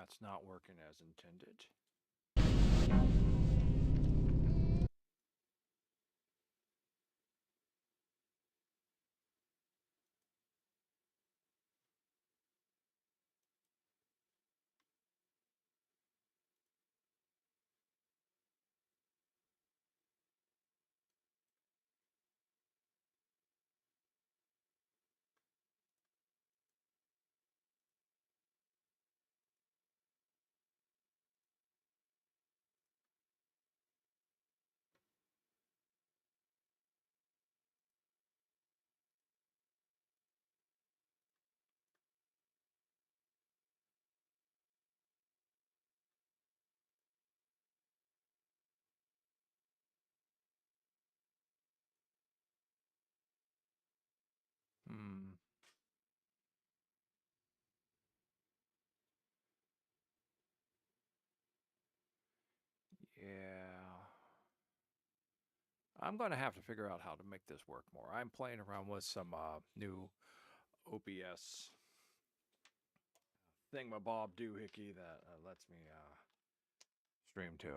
That's not working as intended. Hmm. Yeah. I'm going to have to figure out how to make this work more. I'm playing around with some new OBS thingamabob doohickey that lets me stream to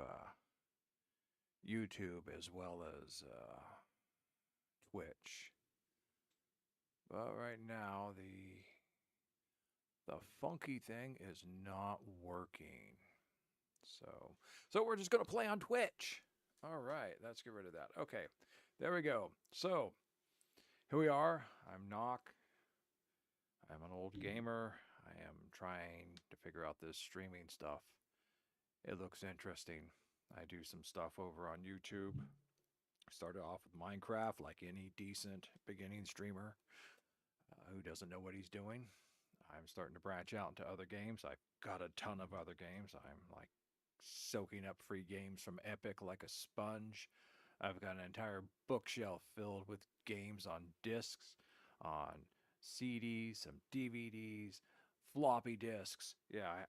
YouTube as well as Twitch. But right now, the funky thing is not working. So we're just gonna play on Twitch. All right, let's get rid of that. Okay, there we go. So here we are. I'm NoC. I'm an old gamer. I am trying to figure out this streaming stuff. It looks interesting. I do some stuff over on YouTube. Started off with Minecraft, like any decent beginning streamer who doesn't know what he's doing. I'm starting to branch out into other games. I've got a ton of other games. I'm like soaking up free games from Epic like a sponge. I've got an entire bookshelf filled with games on discs, on CDs, some DVDs, floppy disks. Yeah,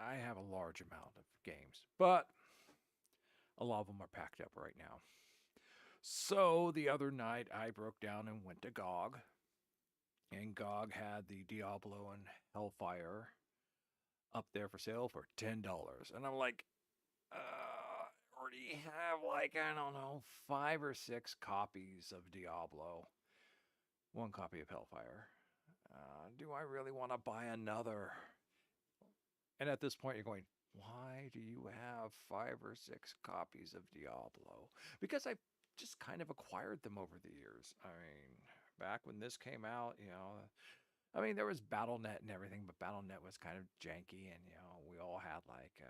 I have a large amount of games, but a lot of them are packed up right now. So the other night I broke down and went to GOG, and GOG had the Diablo and Hellfire up there for sale for $10. And I'm like, already have like, I don't know, 5 or 6 copies of Diablo, one copy of Hellfire. Do I really want to buy another? And at this point, you're going, why do you have 5 or 6 copies of Diablo? Because I've just kind of acquired them over the years. I mean, back when this came out, I mean, there was BattleNet and everything, but BattleNet was kind of janky, and we all had like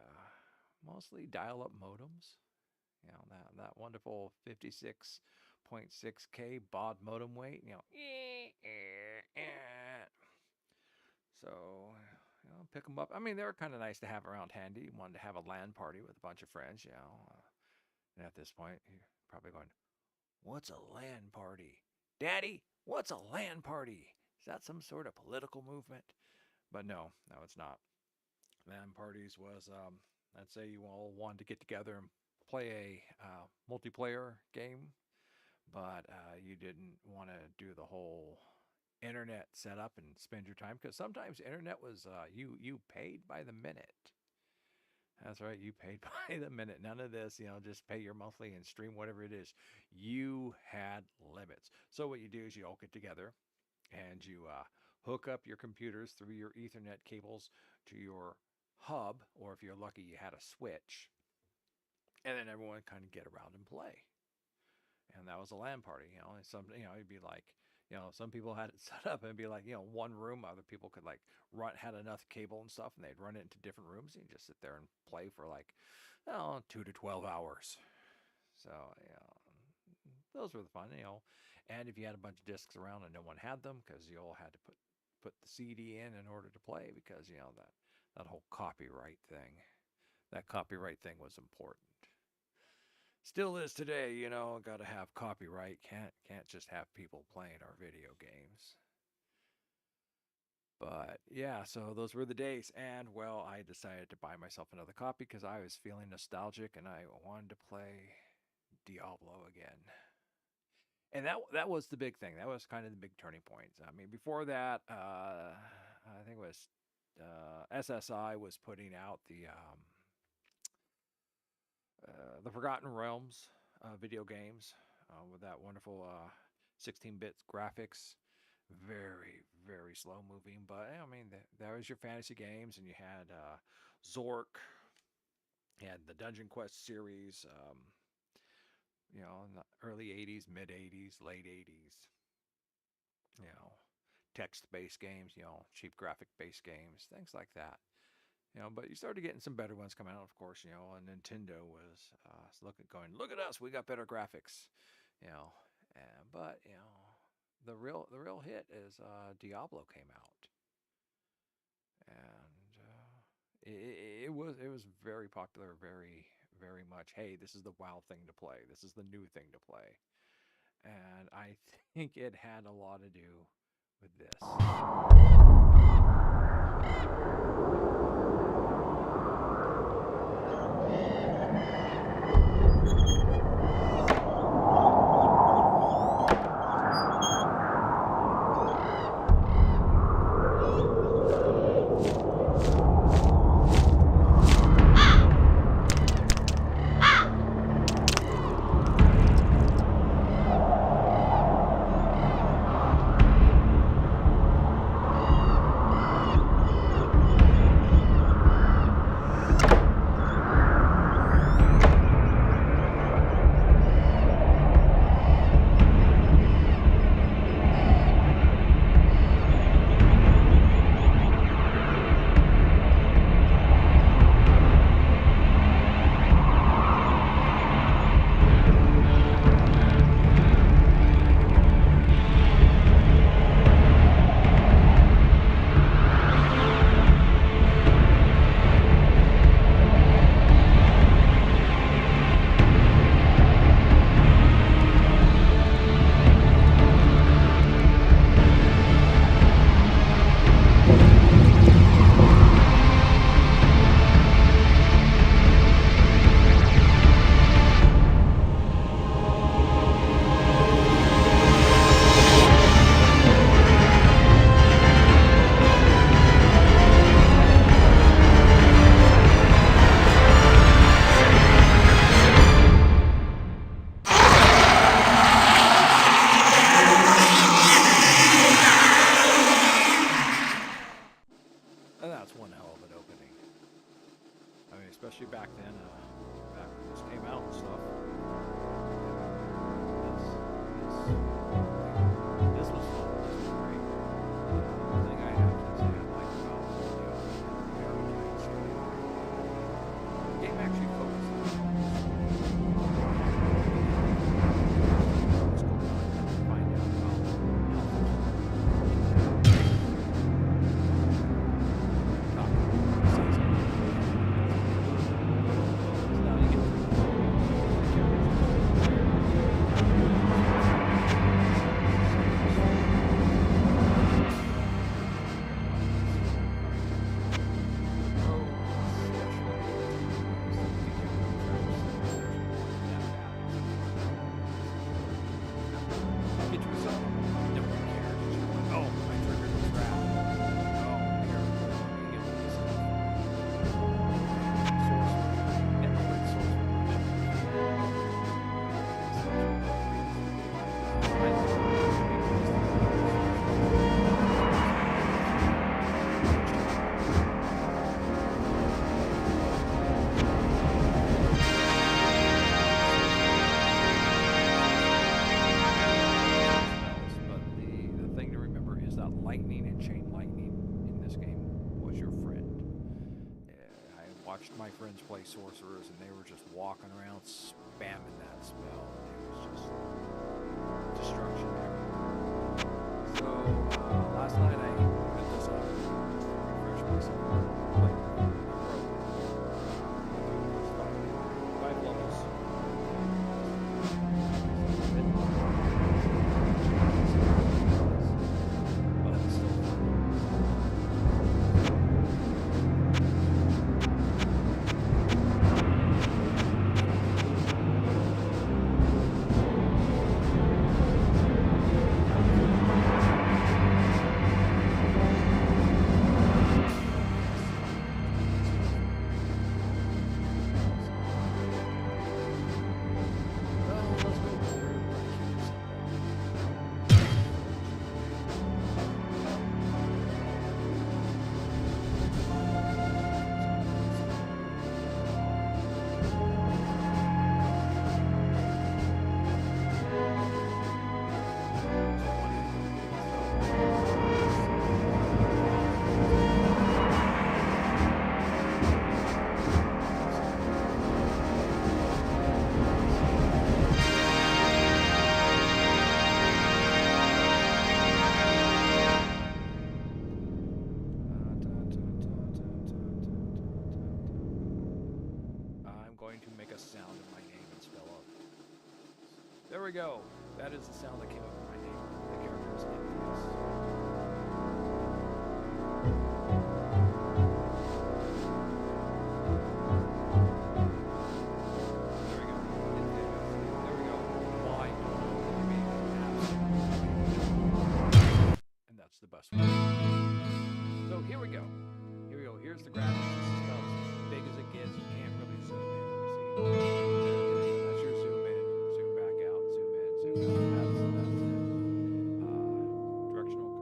mostly dial-up modems. That wonderful 56.6K baud modem weight. So pick them up. I mean, they were kind of nice to have around handy. You wanted to have a LAN party with a bunch of friends, and at this point, you're probably going, "What's a LAN party, Daddy? What's a LAN party? Is that some sort of political movement?" But no, it's not. LAN parties was, let's say you all wanted to get together and play a multiplayer game, but you didn't want to do the whole internet setup and spend your time, because sometimes internet was you paid by the minute. That's right, you paid by the minute. None of this, just pay your monthly and stream whatever it is. You had limits. So what you do is you all get together and you hook up your computers through your Ethernet cables to your hub, or if you're lucky, you had a switch, and then everyone kind of get around and play. And that was a LAN party. And it'd be like, some people had it set up and it'd be like, one room. Other people could like had enough cable and stuff, and they'd run it into different rooms, and you just sit there and play for like, 2 to 12 hours. So, those were the fun. And if you had a bunch of discs around and no one had them, because you all had to put the CD in order to play, because that whole copyright thing, that copyright thing was important. Still is today, got to have copyright. Can't just have people playing our video games. But yeah, so those were the days, and well, I decided to buy myself another copy because I was feeling nostalgic and I wanted to play Diablo again. And that was the big thing. That was kind of the big turning point. I mean, before that, I think it was SSI was putting out the Forgotten Realms video games with that wonderful 16-bit graphics. Very, very slow moving, but I mean, that was your fantasy games, and you had Zork, you had the Dungeon Quest series, in the early 80s, mid 80s, late 80s, you know, text-based games, cheap graphic-based games, things like that. But you started getting some better ones coming out, of course, and Nintendo was look at us, we got better graphics, but the real hit is Diablo came out, and it was very popular, very very much. Hey, this is the wow thing to play. This is the new thing to play, and I think it had a lot to do with this. And that's one hell of an opening. I mean, especially back then, back when this came out and stuff. This was fun. This was great. The thing I have to say I like about the game actually focused on find out about my friends play sorcerers, and they were just walking around spamming that spell, and it was just destruction everywhere. So last night I put this up just to refresh myself. Like, five levels. But it's still fun. There we go. That is the sound that came up with my name. The character is Infamous. There we go. There we go. Why? And that's the best one. So here we go. Here we go. Here's the graphics. This is about as big as it gets. You can't really zoom in. Let me see. That's your zoom in. Zoom back out. Zoom in. Zoom out. That's it. Directional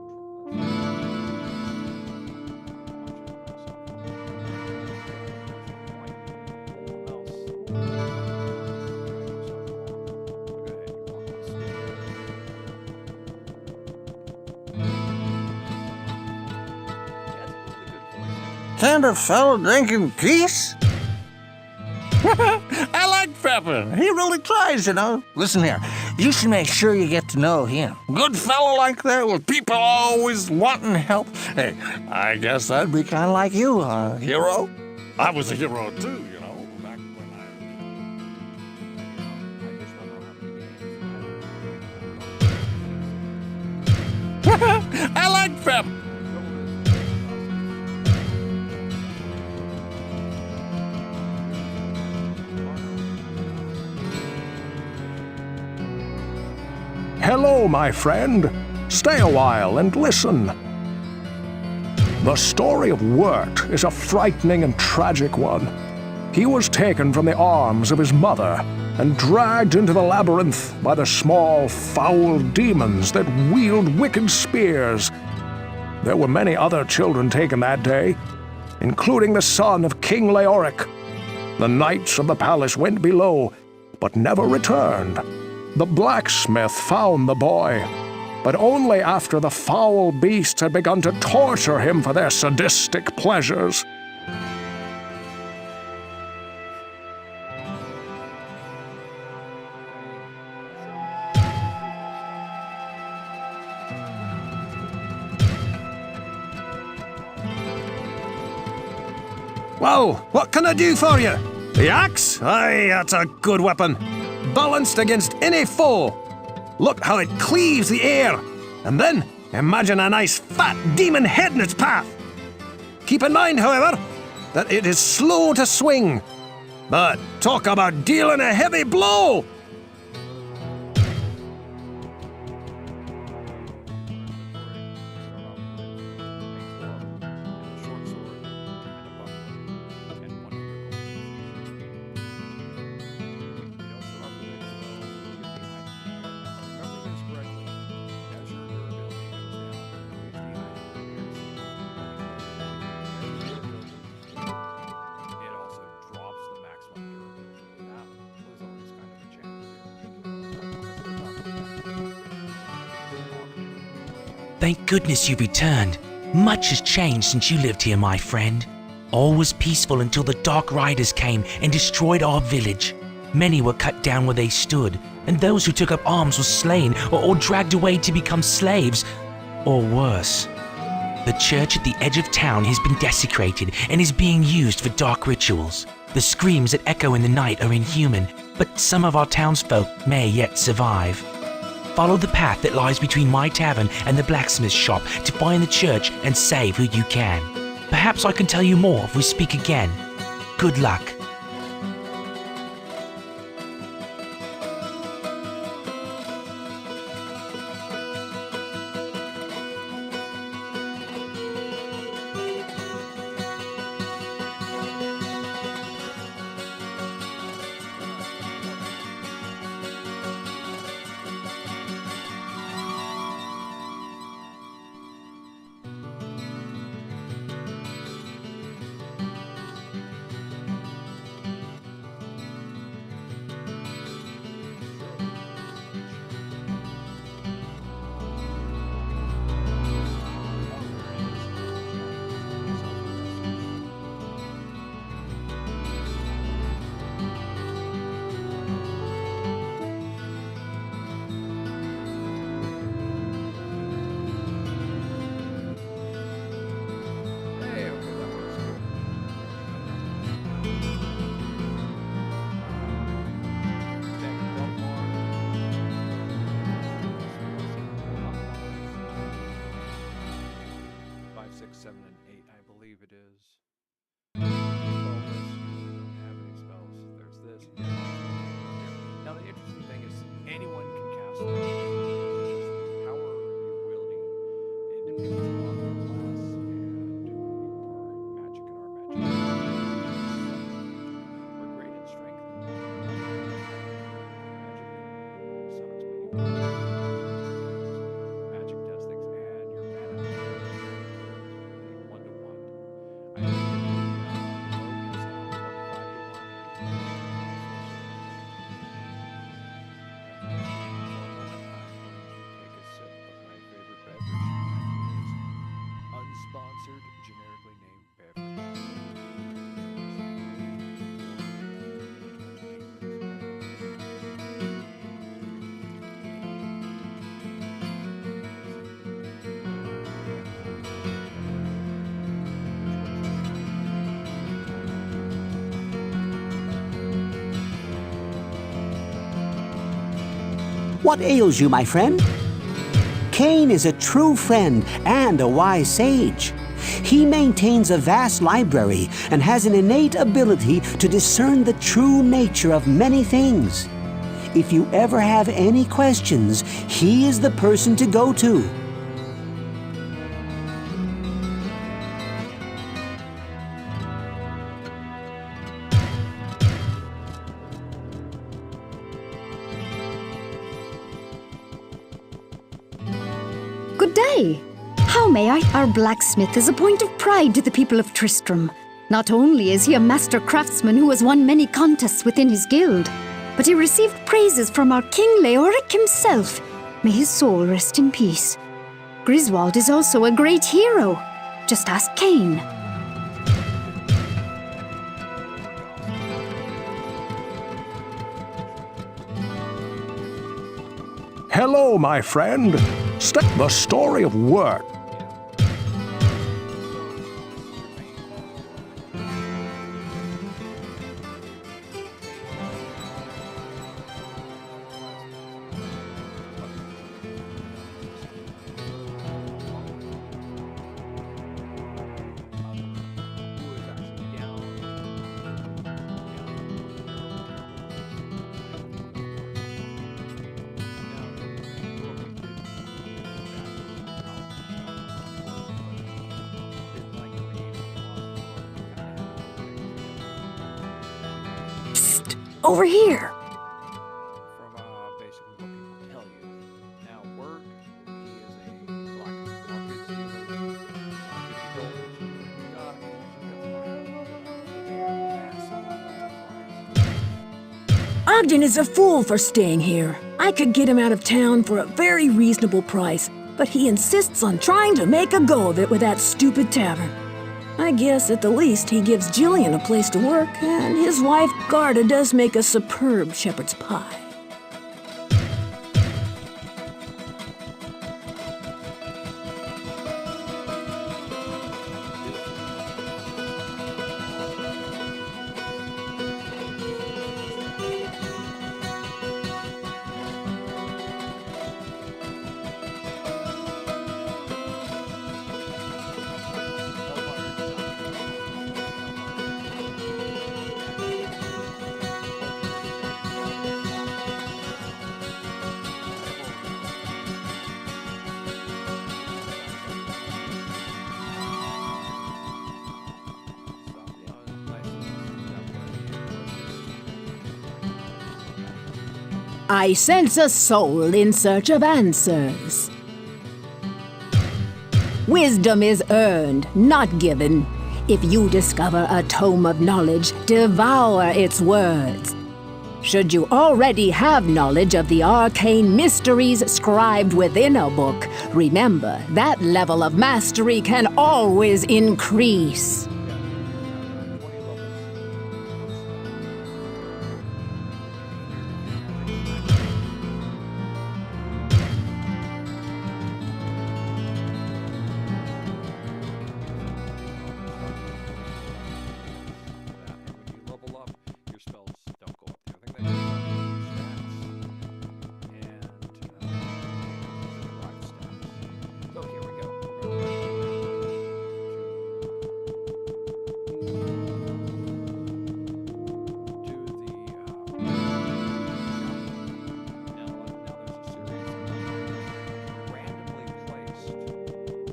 Kind of fellow drinking peace? I like Pepper. He really tries, you know. Listen here, you should make sure you get to know him. Good fellow like that with people always wanting help. Hey, I guess that'd be kind of like you, hero? I was a hero too, you know, back when I like Pepper. Hello, my friend. Stay a while and listen. The story of Wirt is a frightening and tragic one. He was taken from the arms of his mother and dragged into the labyrinth by the small, foul demons that wield wicked spears. There were many other children taken that day, including the son of King Leoric. The knights of the palace went below, but never returned. The blacksmith found the boy, but only after the foul beasts had begun to torture him for their sadistic pleasures. Well, what can I do for you? The axe? Aye, that's a good weapon. Balanced against any foe. Look how it cleaves the air. And then, imagine a nice fat demon head in its path. Keep in mind, however, that it is slow to swing. But talk about dealing a heavy blow! Thank goodness you've returned. Much has changed since you lived here, my friend. All was peaceful until the Dark Riders came and destroyed our village. Many were cut down where they stood, and those who took up arms were slain or dragged away to become slaves, or worse. The church at the edge of town has been desecrated and is being used for dark rituals. The screams that echo in the night are inhuman, but some of our townsfolk may yet survive. Follow the path that lies between my tavern and the blacksmith's shop to find the church and save who you can. Perhaps I can tell you more if we speak again. Good luck. believe it is. Spell list, you don't have any spells. There's this. And you have now the interesting thing is anyone can cast it. Just power you're wielding independent on your class and your magic and our magic. We're great in strength. Magic sucks, but you magic does things and your mana is 1-to-1. I think Rogue has 25-to-1. Take a sip of my favorite beverage, and that is unsponsored, generically named beverage. What ails you, my friend? Cain is a true friend and a wise sage. He maintains a vast library and has an innate ability to discern the true nature of many things. If you ever have any questions, he is the person to go to. Good day. How may I? Our blacksmith is a point of pride to the people of Tristram. Not only is he a master craftsman who has won many contests within his guild, but he received praises from our King Leoric himself. May his soul rest in peace. Griswold is also a great hero. Just ask Cain. Hello, my friend. The story of work. Over here. From basically what people tell you. Now, Word, he is a black market dealer. Ogden is a fool for staying here. I could get him out of town for a very reasonable price, but he insists on trying to make a go of it with that stupid tavern. I guess at the least he gives Jillian a place to work, and his wife Garda does make a superb shepherd's pie. I sense a soul in search of answers. Wisdom is earned, not given. If you discover a tome of knowledge, devour its words. Should you already have knowledge of the arcane mysteries scribed within a book, remember that level of mastery can always increase.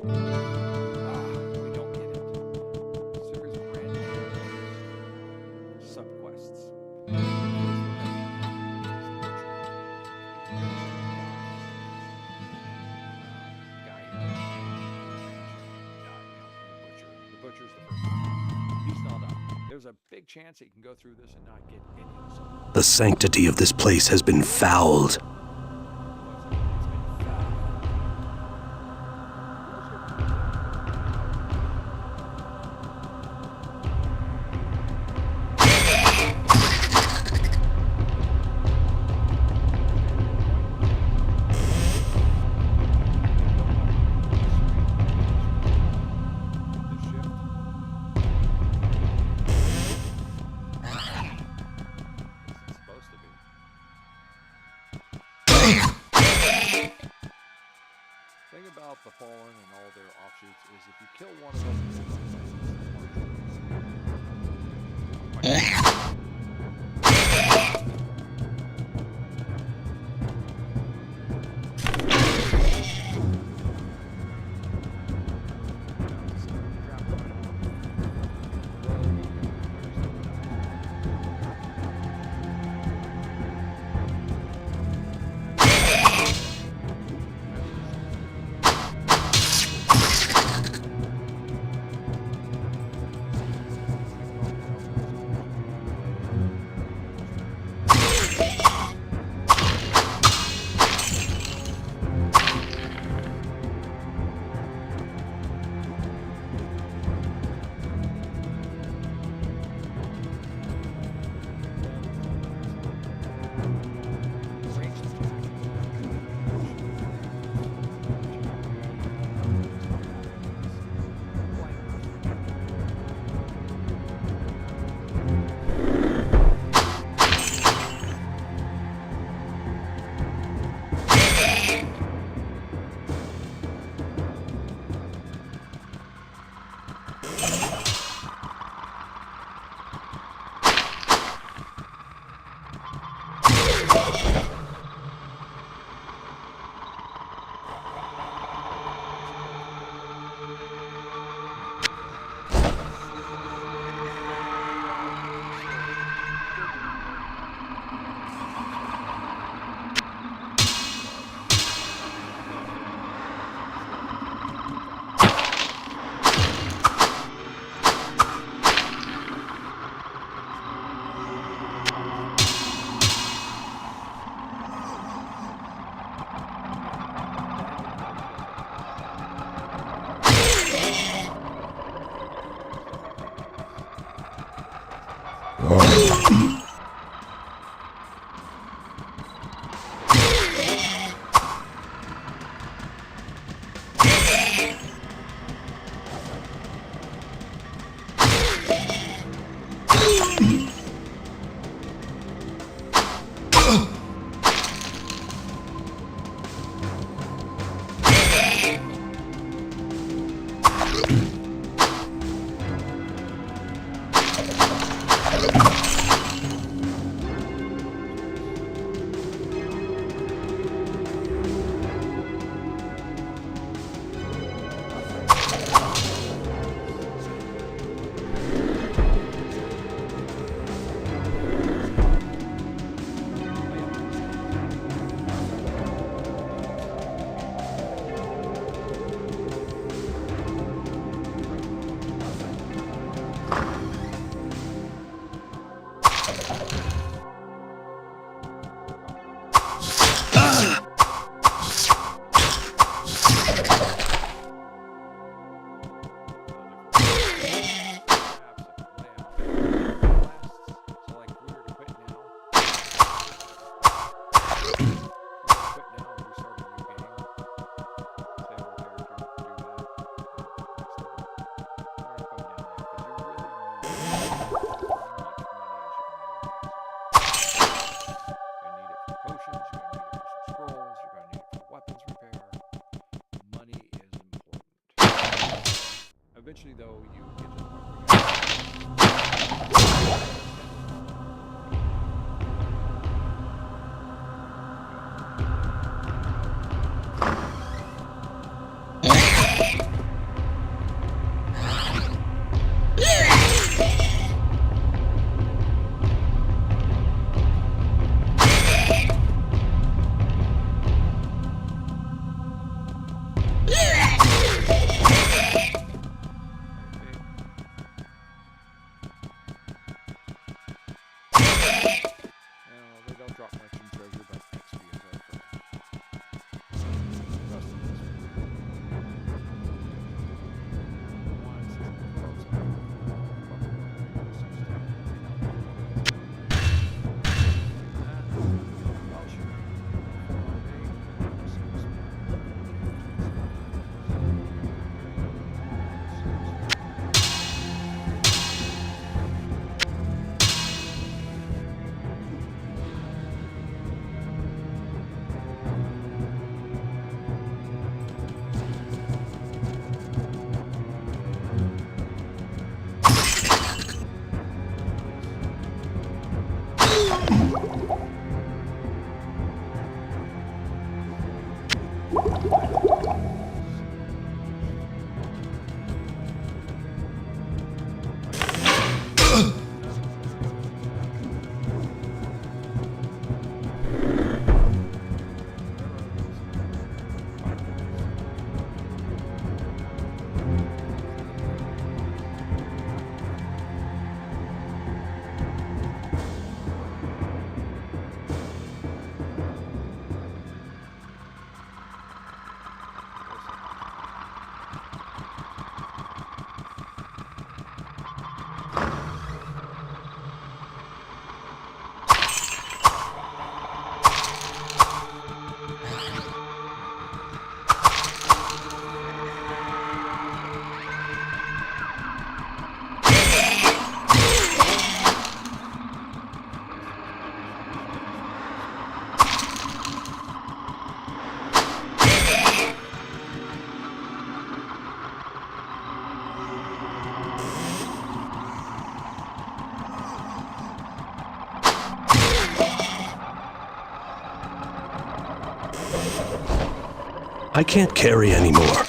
We don't get it. Series of random subquests. Guy here. The butcher's the first one. He's not up. There's a big chance he can go through this and not get any of the subquests. The sanctity of this place has been fouled. Thing about the Fallen and all their offshoots is if you kill one of them, Eventually, though, you get to the point where you I can't carry anymore.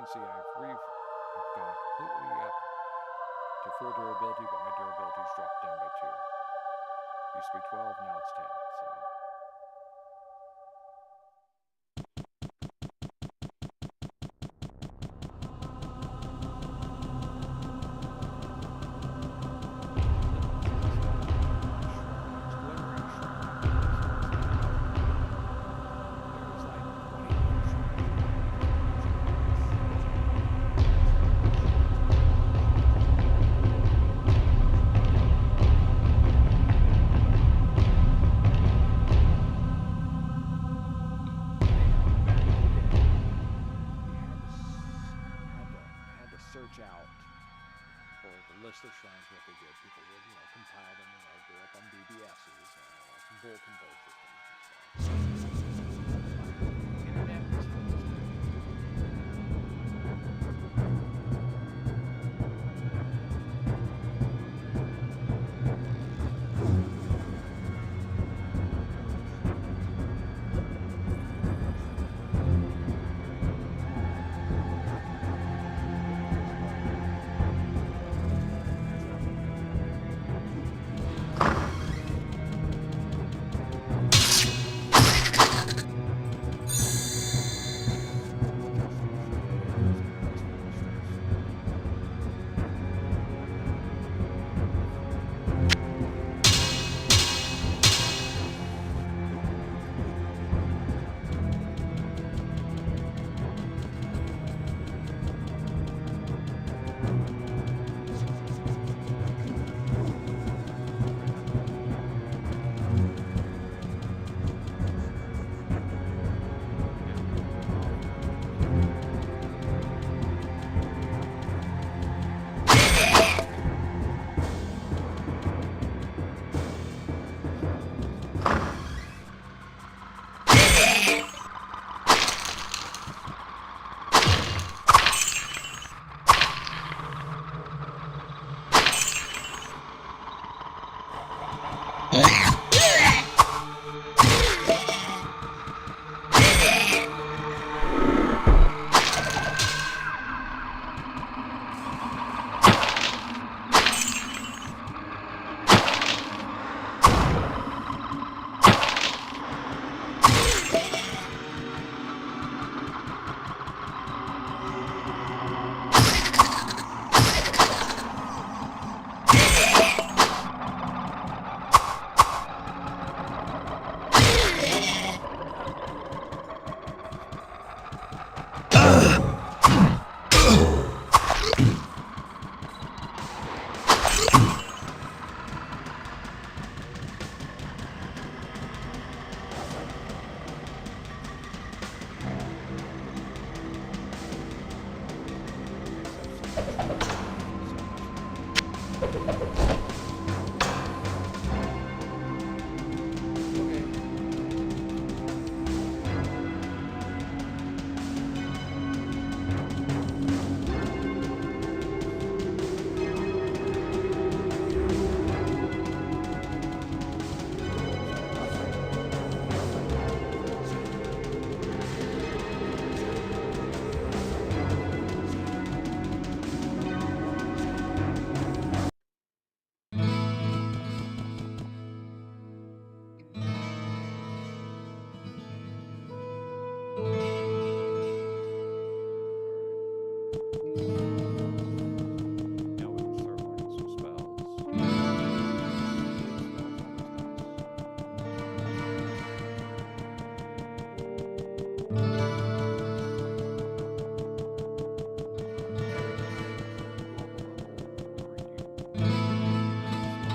See, I've gone completely up to full durability, but my durability's dropped down by 2. Used to be 12, now it's 10. So. Search out for the list of shrines, what they did. People would, compile them, go up on BBSs, bulletin board systems. Internet was full of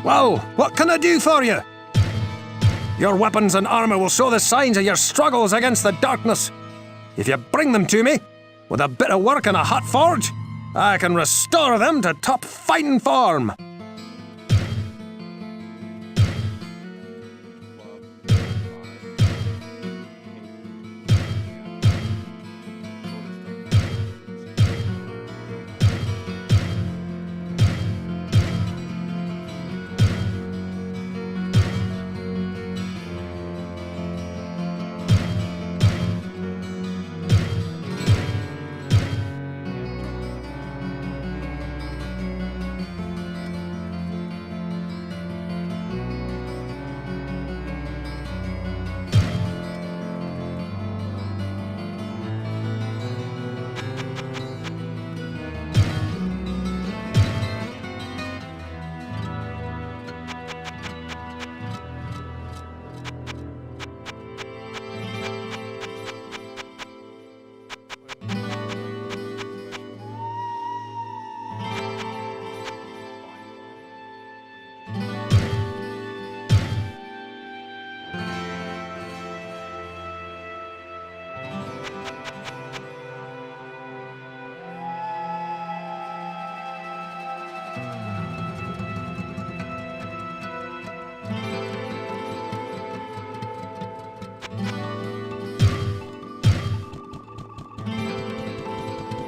Well, what can I do for you? Your weapons and armor will show the signs of your struggles against the darkness. If you bring them to me, with a bit of work and a hot forge, I can restore them to top fighting form.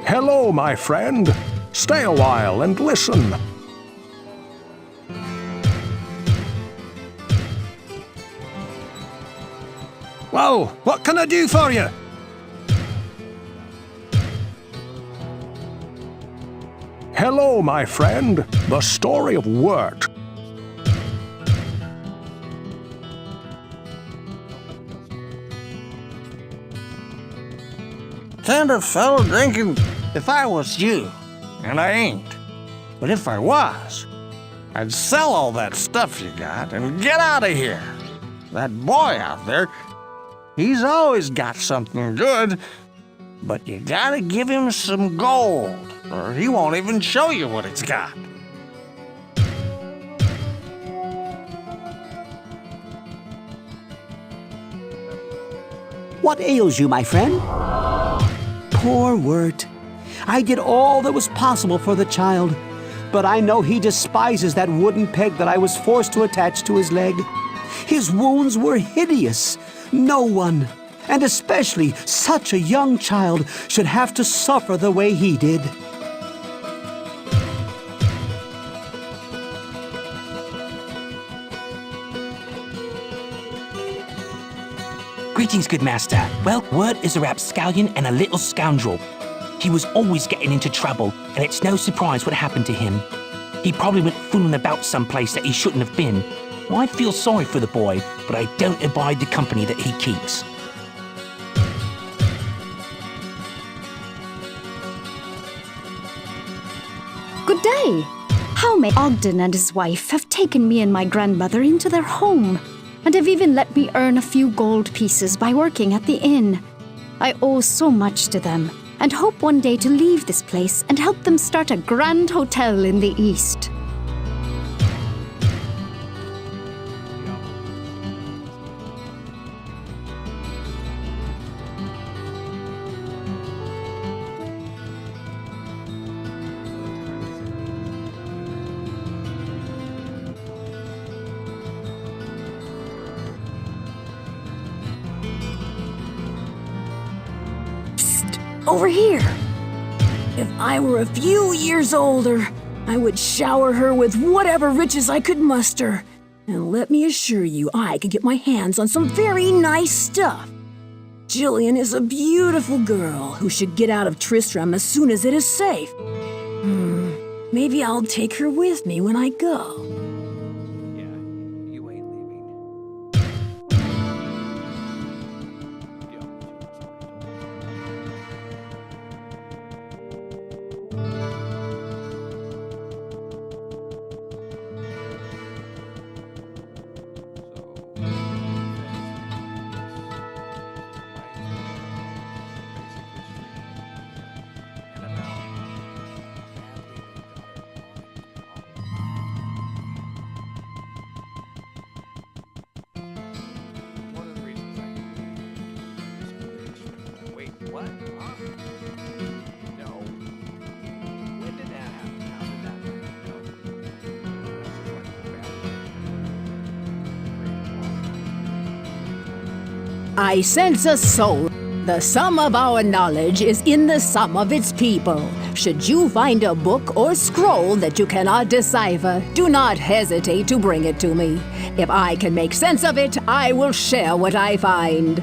Hello, my friend. Stay a while and listen. Well, what can I do for you? Hello, my friend. The story of Wirt. Kind of fellow drinking if I was you, and I ain't. But if I was, I'd sell all that stuff you got and get out of here. That boy out there, he's always got something good, but you gotta give him some gold, or he won't even show you what it's got. What ails you, my friend? Poor Wirt. I did all that was possible for the child, but I know he despises that wooden peg that I was forced to attach to his leg. His wounds were hideous. No one, and especially such a young child, should have to suffer the way he did. Greetings, good master. Well, Wirt is a rapscallion and a little scoundrel. He was always getting into trouble, and it's no surprise what happened to him. He probably went fooling about someplace that he shouldn't have been. Well, I feel sorry for the boy, but I don't abide the company that he keeps. Good day. How may Ogden and his wife have taken me and my grandmother into their home, and have even let me earn a few gold pieces by working at the inn. I owe so much to them, and hope one day to leave this place and help them start a grand hotel in the east. Over here. If I were a few years older, I would shower her with whatever riches I could muster. And let me assure you, I could get my hands on some very nice stuff. Jillian is a beautiful girl who should get out of Tristram as soon as it is safe. Maybe I'll take her with me when I go. Yeah, you ain't leaving. What? Huh? No. When did that happen? How did that happen? No. I sense a soul. The sum of our knowledge is in the sum of its people. Should you find a book or scroll that you cannot decipher, do not hesitate to bring it to me. If I can make sense of it, I will share what I find.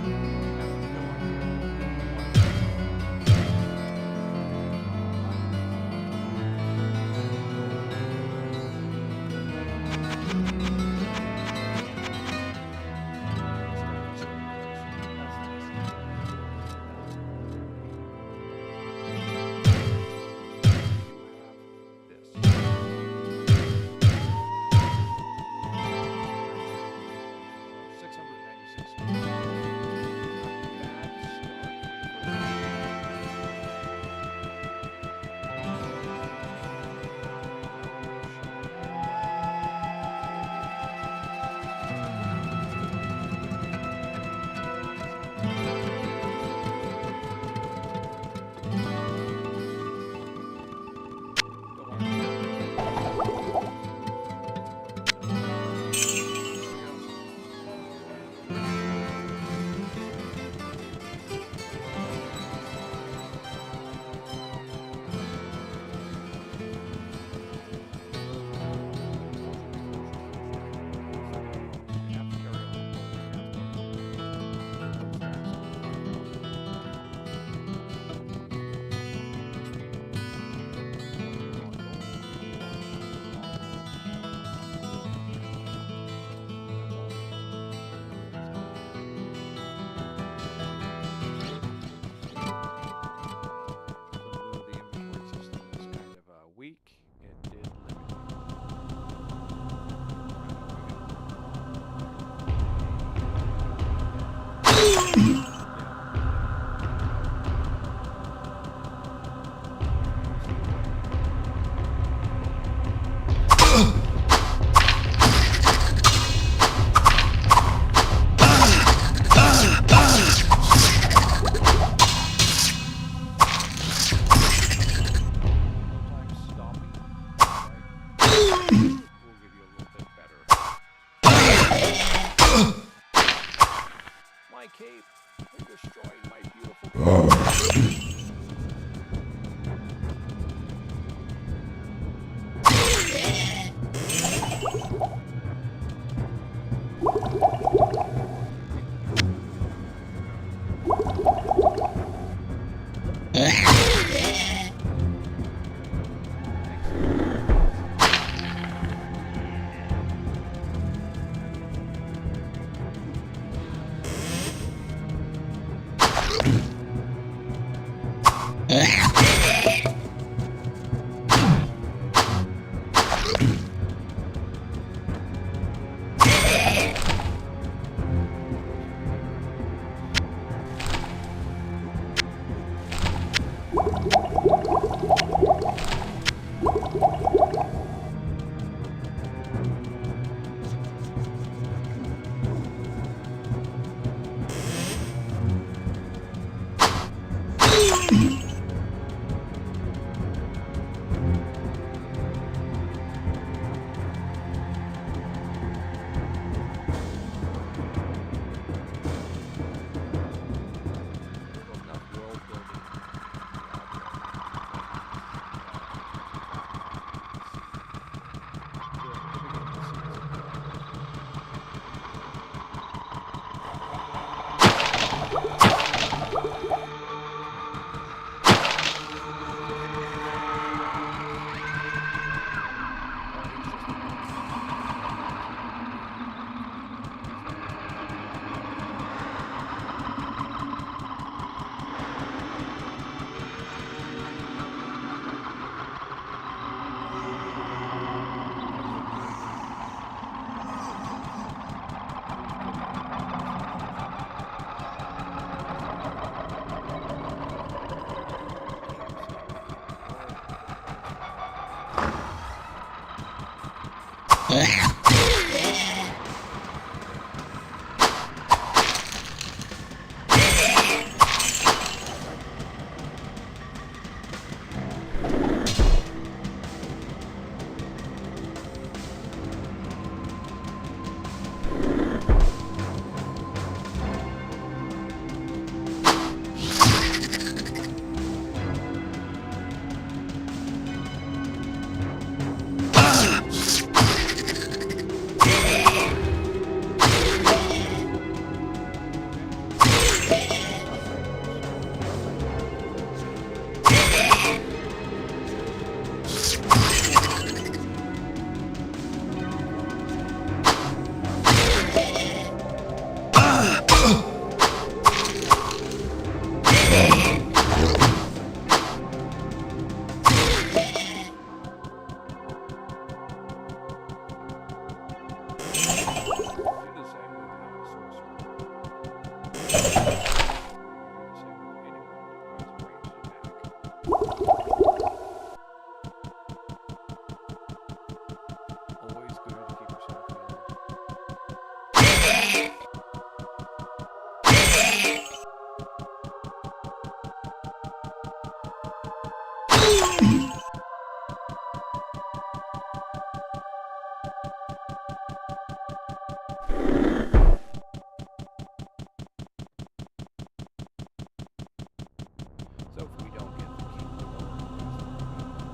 So if we don't get the key to the door,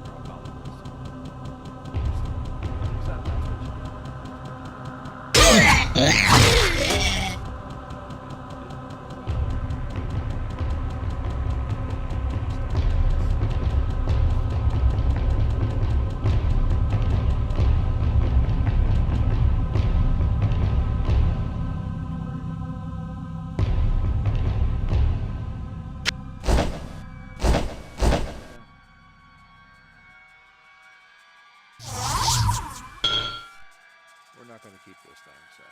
I'll follow this. We're not going to keep this thing, so.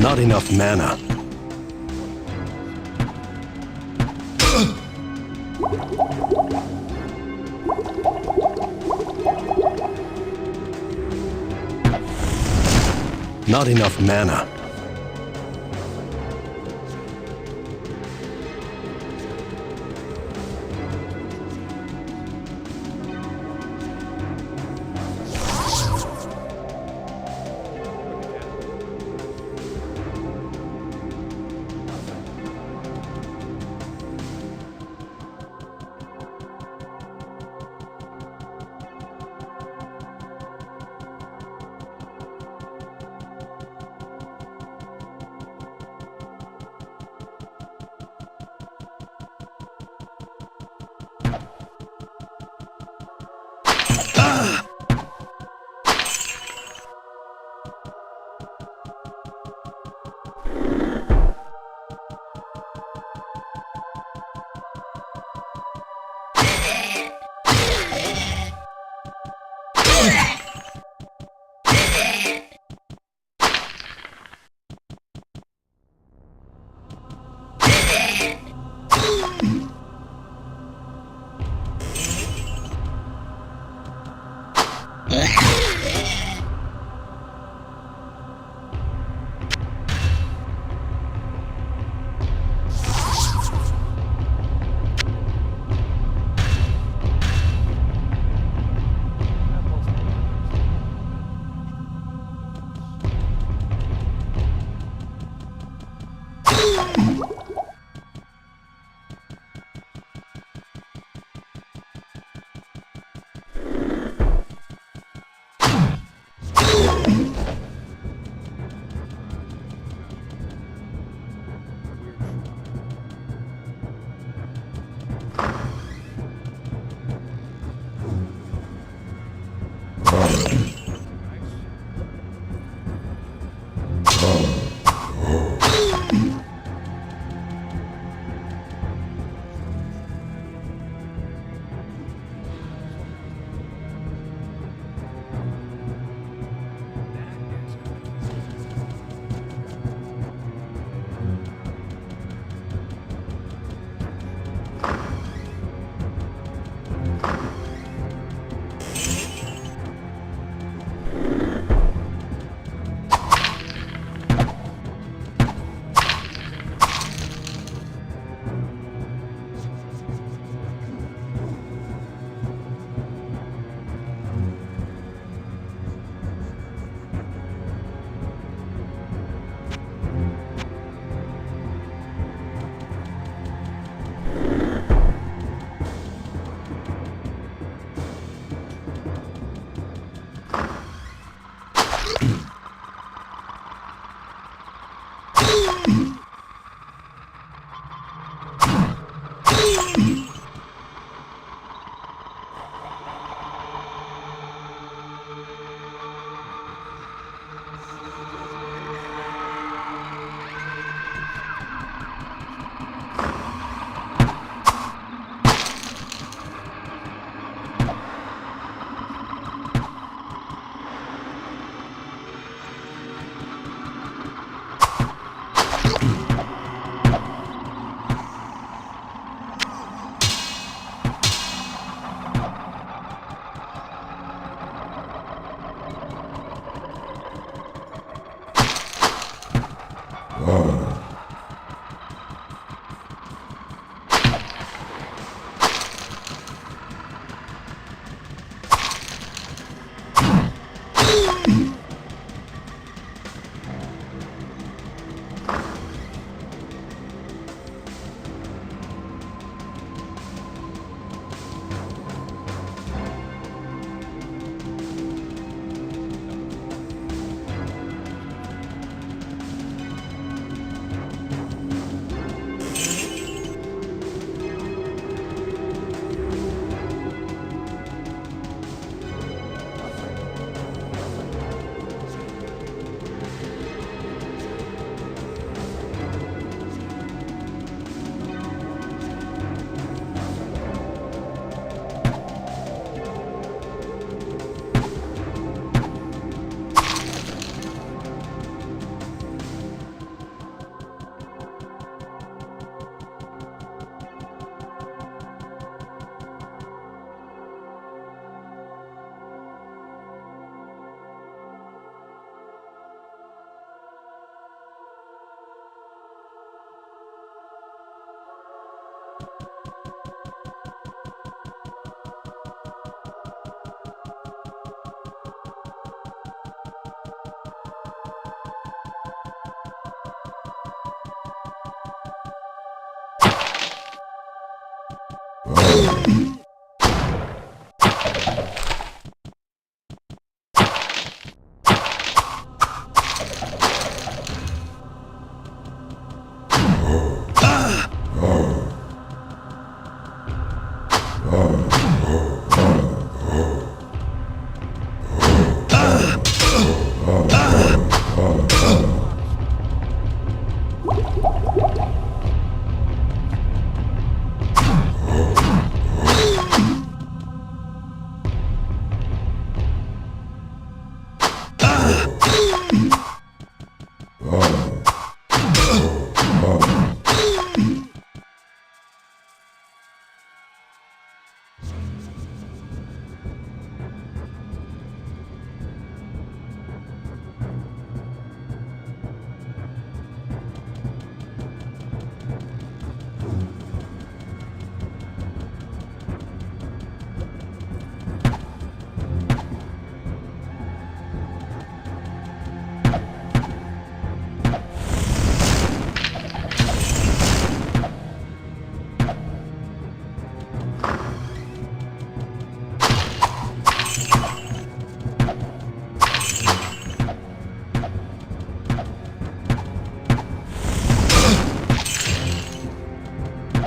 Not enough mana. Not enough mana.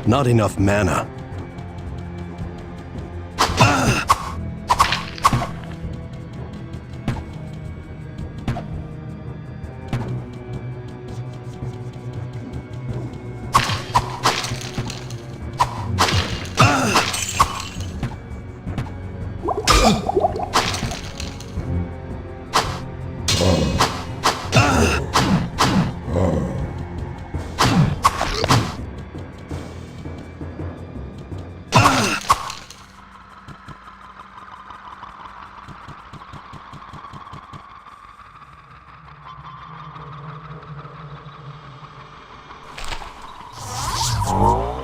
Not enough mana. Old town portal. We ended up only getting 800 pieces of gold.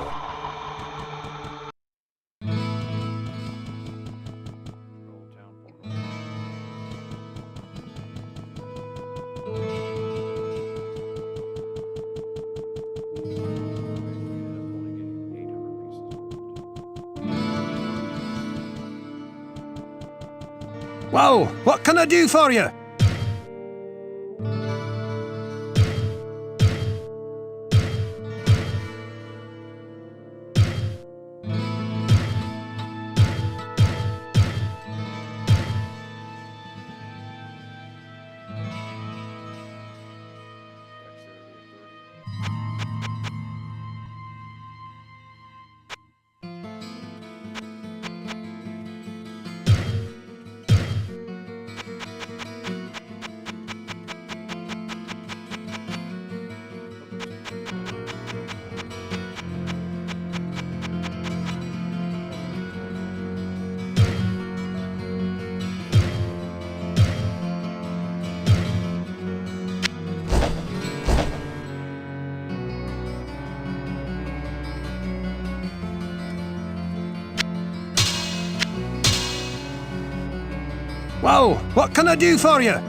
Well, what can I do for you? Dexterity of 30. Well, what can I do for you?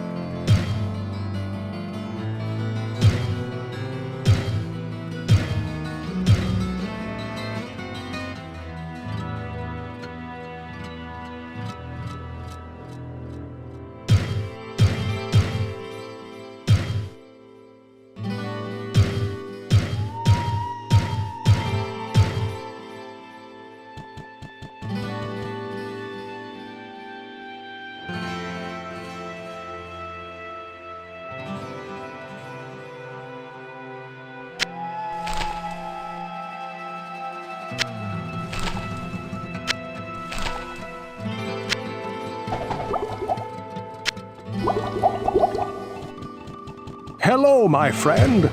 Hello, my friend.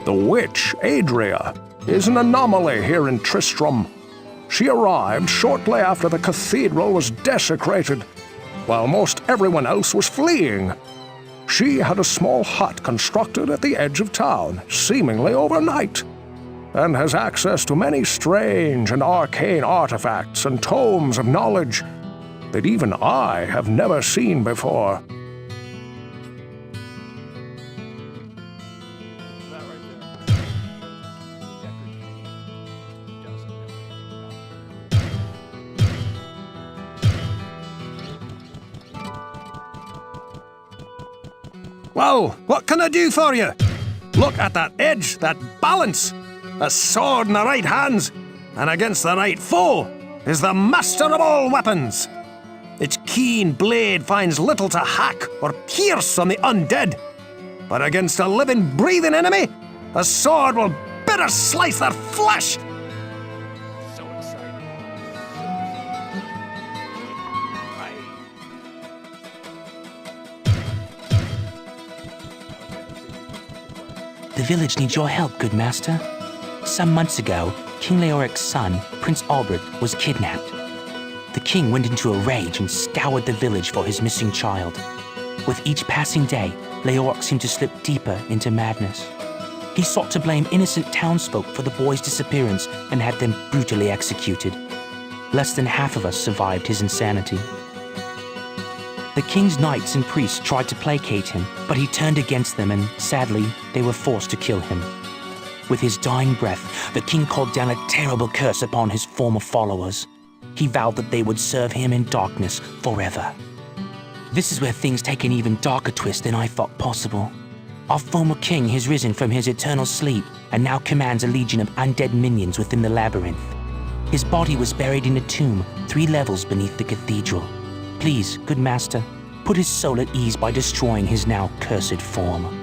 The witch, Adria, is an anomaly here in Tristram. She arrived shortly after the cathedral was desecrated, while most everyone else was fleeing. She had a small hut constructed at the edge of town, seemingly overnight, and has access to many strange and arcane artifacts and tomes of knowledge that even I have never seen before. That right there. Deckard Cain doesn't know anything about her. Well, what can I do for you? Look at that edge, that balance. A sword in the right hands, and against the right foe, is the master of all weapons. Its keen blade finds little to hack or pierce on the undead. But against a living, breathing enemy, a sword will bitter slice their flesh. So exciting. The village needs your help, good master. Some months ago, King Leoric's son, Prince Albert, was kidnapped. The king went into a rage and scoured the village for his missing child. With each passing day, Leoric seemed to slip deeper into madness. He sought to blame innocent townsfolk for the boy's disappearance and had them brutally executed. Less than half of us survived his insanity. The king's knights and priests tried to placate him, but he turned against them and, sadly, they were forced to kill him. With his dying breath, the king called down a terrible curse upon his former followers. He vowed that they would serve him in darkness forever. This is where things take an even darker twist than I thought possible. Our former king has risen from his eternal sleep and now commands a legion of undead minions within the labyrinth. His body was buried in a tomb 3 levels beneath the cathedral. Please, good master, put his soul at ease by destroying his now cursed form.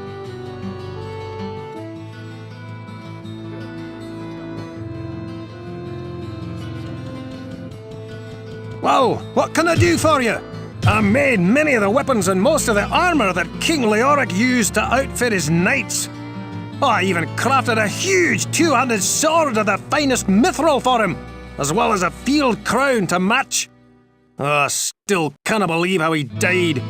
Well, what can I do for you? I made many of the weapons and most of the armor that King Leoric used to outfit his knights. Oh, I even crafted a huge two-handed sword of the finest mithril for him, as well as a field crown to match. Oh, still can't believe how he died.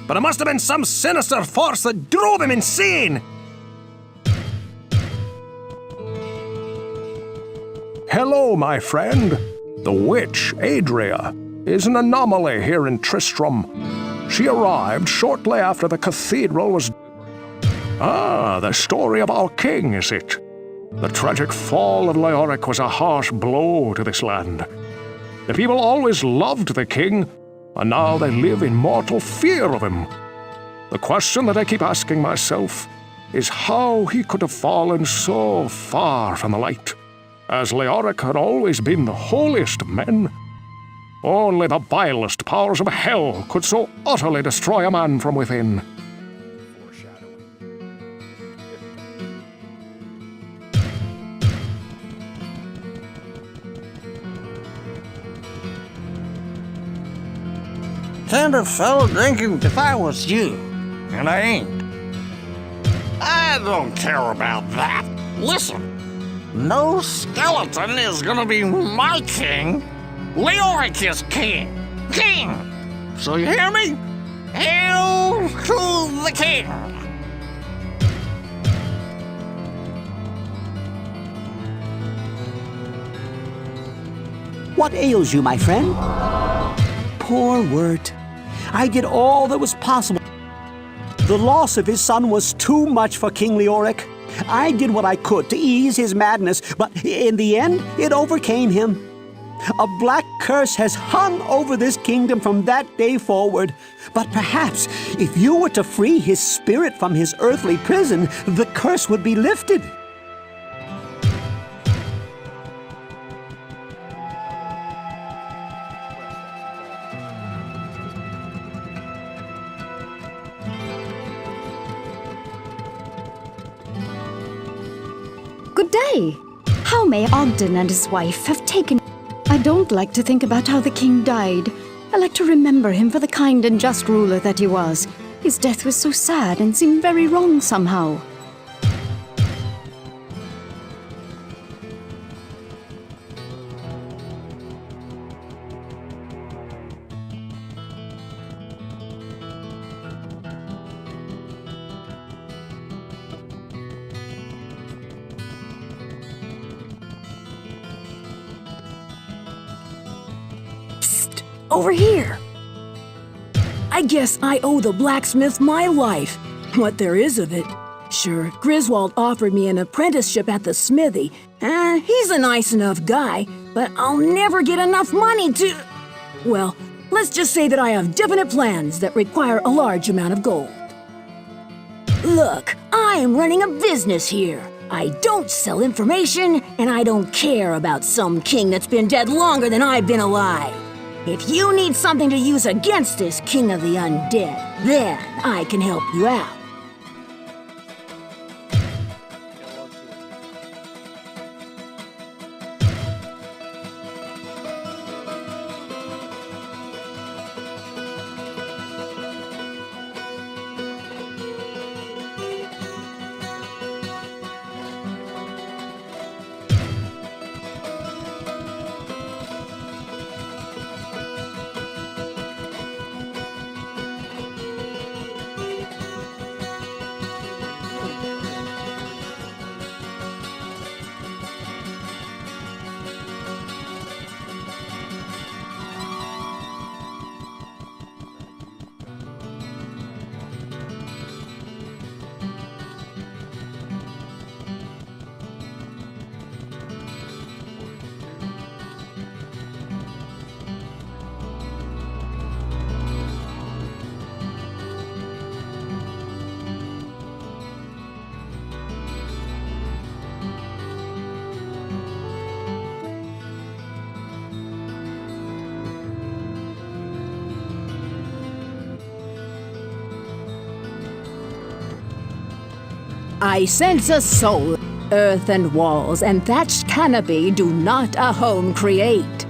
But it must have been some sinister force that drove him insane. Hello, my friend. The witch, Adria, is an anomaly here in Tristram. She arrived shortly after the cathedral was... Ah, the story of our king, is it? The tragic fall of Leoric was a harsh blow to this land. The people always loved the king, and now they live in mortal fear of him. The question that I keep asking myself is how he could have fallen so far from the light, as Leoric had always been the holiest of men. Only the vilest powers of hell could so utterly destroy a man from within. Kind of fell drinking if I was you, and I ain't. I don't care about that. Listen, no skeleton is gonna be my king. Leoric is king. King! So you hear me? Hail to the king! What ails you, my friend? Poor Wirt. I did all that was possible. The loss of his son was too much for King Leoric. I did what I could to ease his madness, but in the end, it overcame him. A black curse has hung over this kingdom from that day forward. But perhaps, if you were to free his spirit from his earthly prison, the curse would be lifted. Good day. How may Ogden and his wife have taken... I don't like to think about how the king died. I like to remember him for the kind and just ruler that he was. His death was so sad and seemed very wrong somehow. Over here. I guess I owe the blacksmith my life, what there is of it. Sure, Griswold offered me an apprenticeship at the smithy, and he's a nice enough guy, but I'll never get enough money to... Well, let's just say that I have definite plans that require a large amount of gold. Look, I am running a business here. I don't sell information, and I don't care about some king that's been dead longer than I've been alive. If you need something to use against this king of the undead, then I can help you out. I sense a soul. Earth and walls and thatched canopy do not a home create.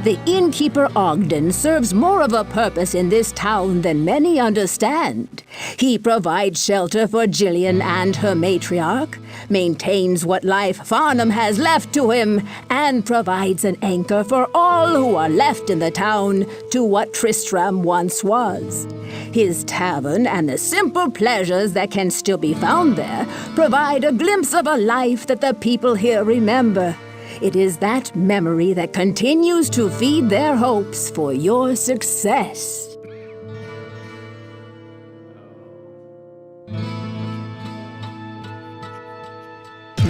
The innkeeper Ogden serves more of a purpose in this town than many understand. He provides shelter for Jillian and her matriarch, maintains what life Farnham has left to him, and provides an anchor for all who are left in the town to what Tristram once was. His tavern and the simple pleasures that can still be found there provide a glimpse of a life that the people here remember. It is that memory that continues to feed their hopes for your success.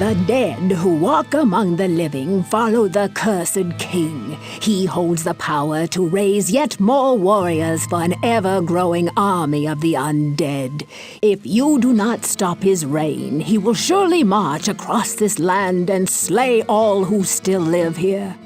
The dead who walk among the living follow the cursed king. He holds the power to raise yet more warriors for an ever-growing army of the undead. If you do not stop his reign, he will surely march across this land and slay all who still live here.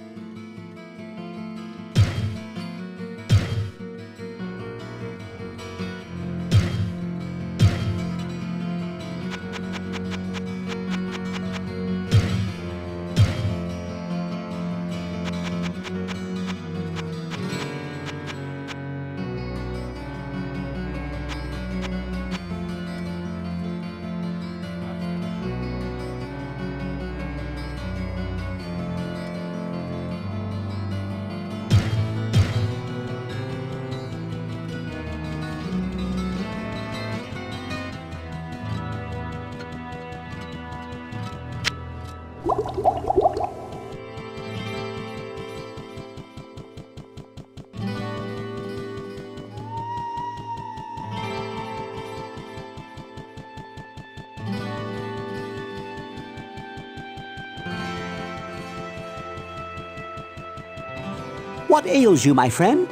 What ails you, my friend?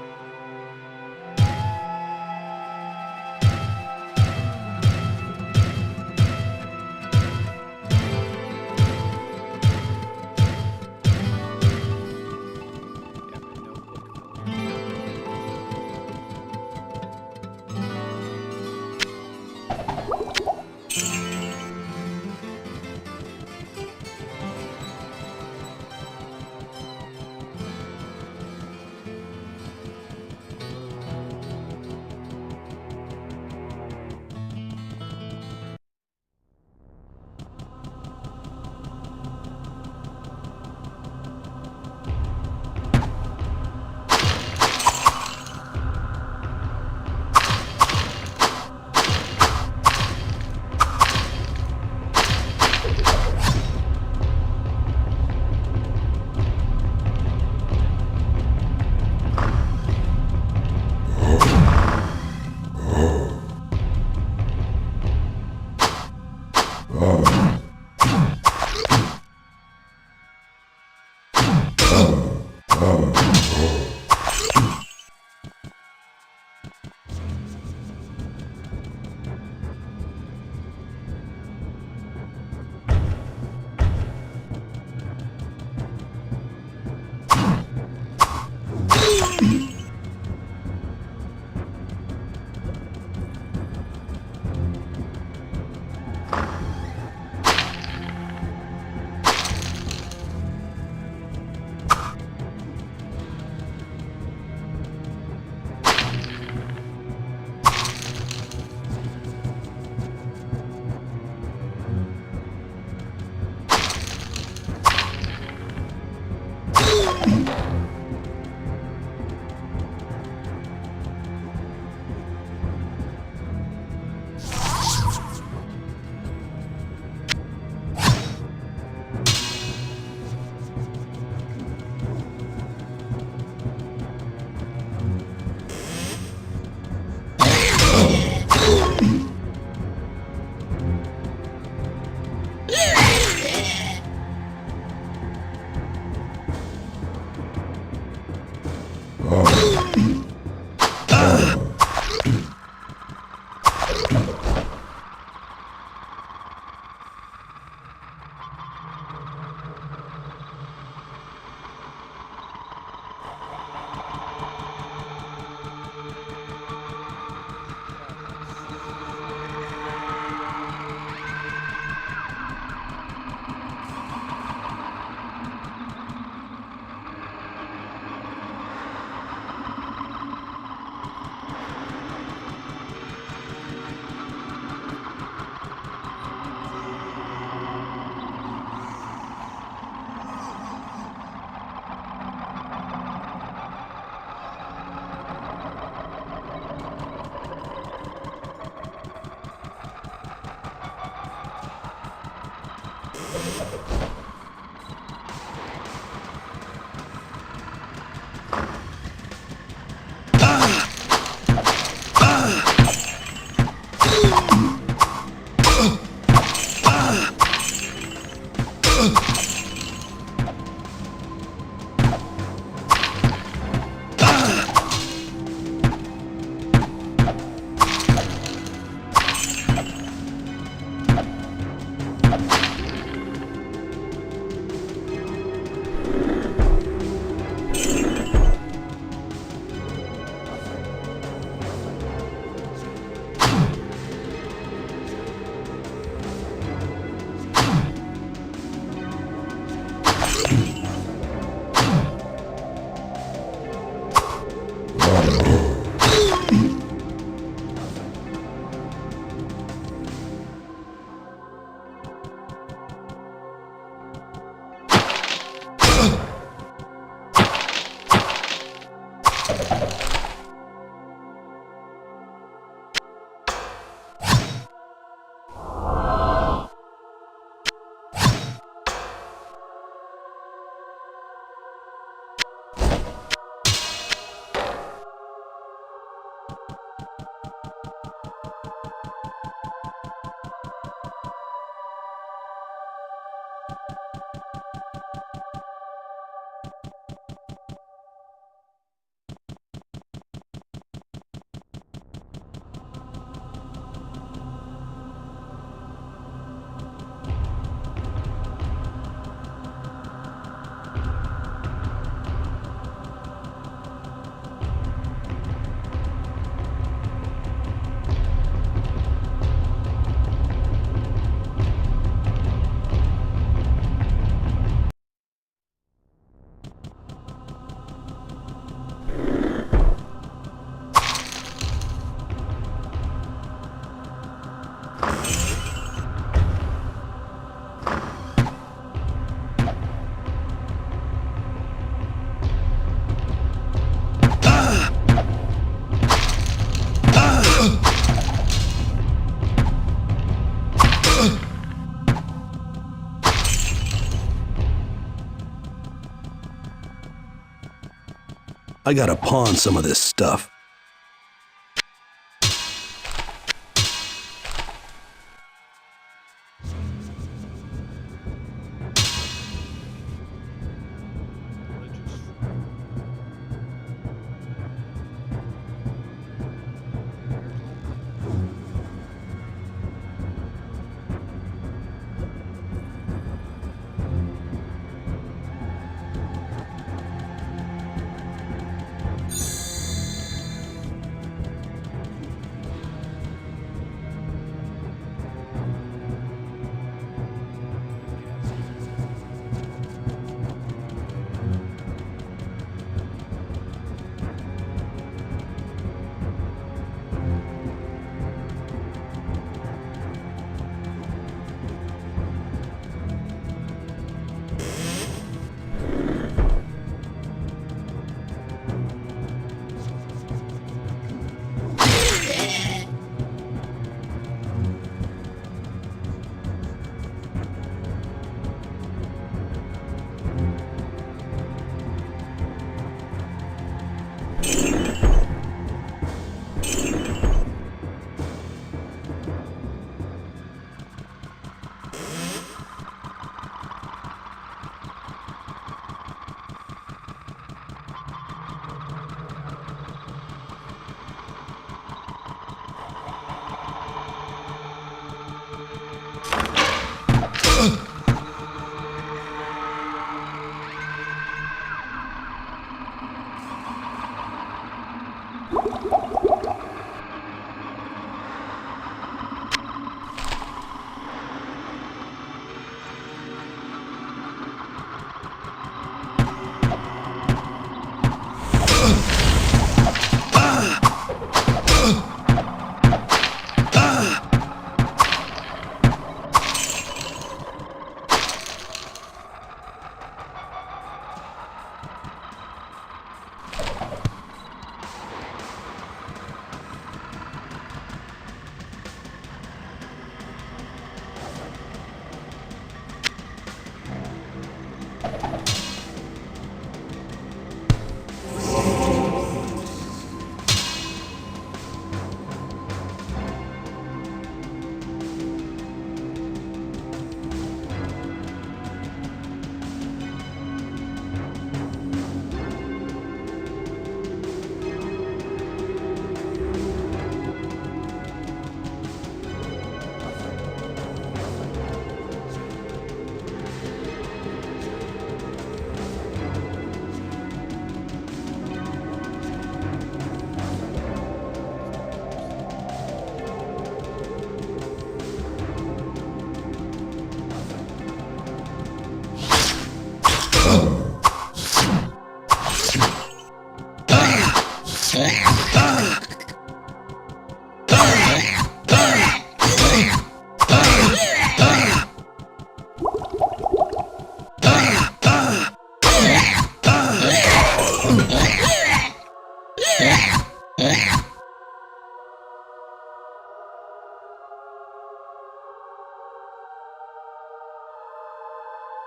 I gotta pawn some of this stuff.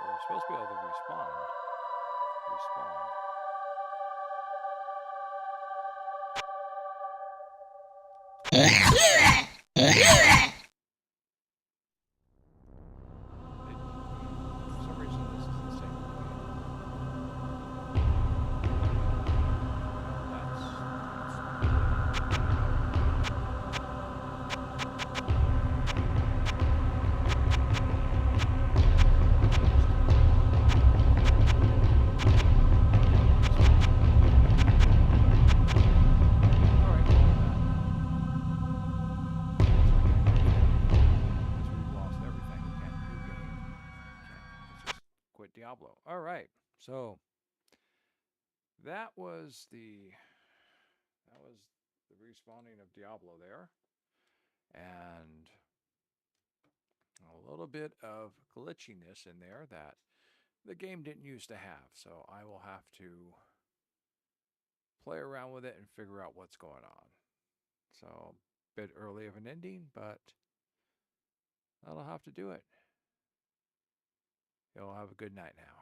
We're supposed to be able to respawn. For some reason, this is the same. Diablo. All right. So that was the respawning of Diablo there. And a little bit of glitchiness in there that the game didn't used to have. So I will have to play around with it and figure out what's going on. So a bit early of an ending, but that'll have to do it. You'll have a good night now.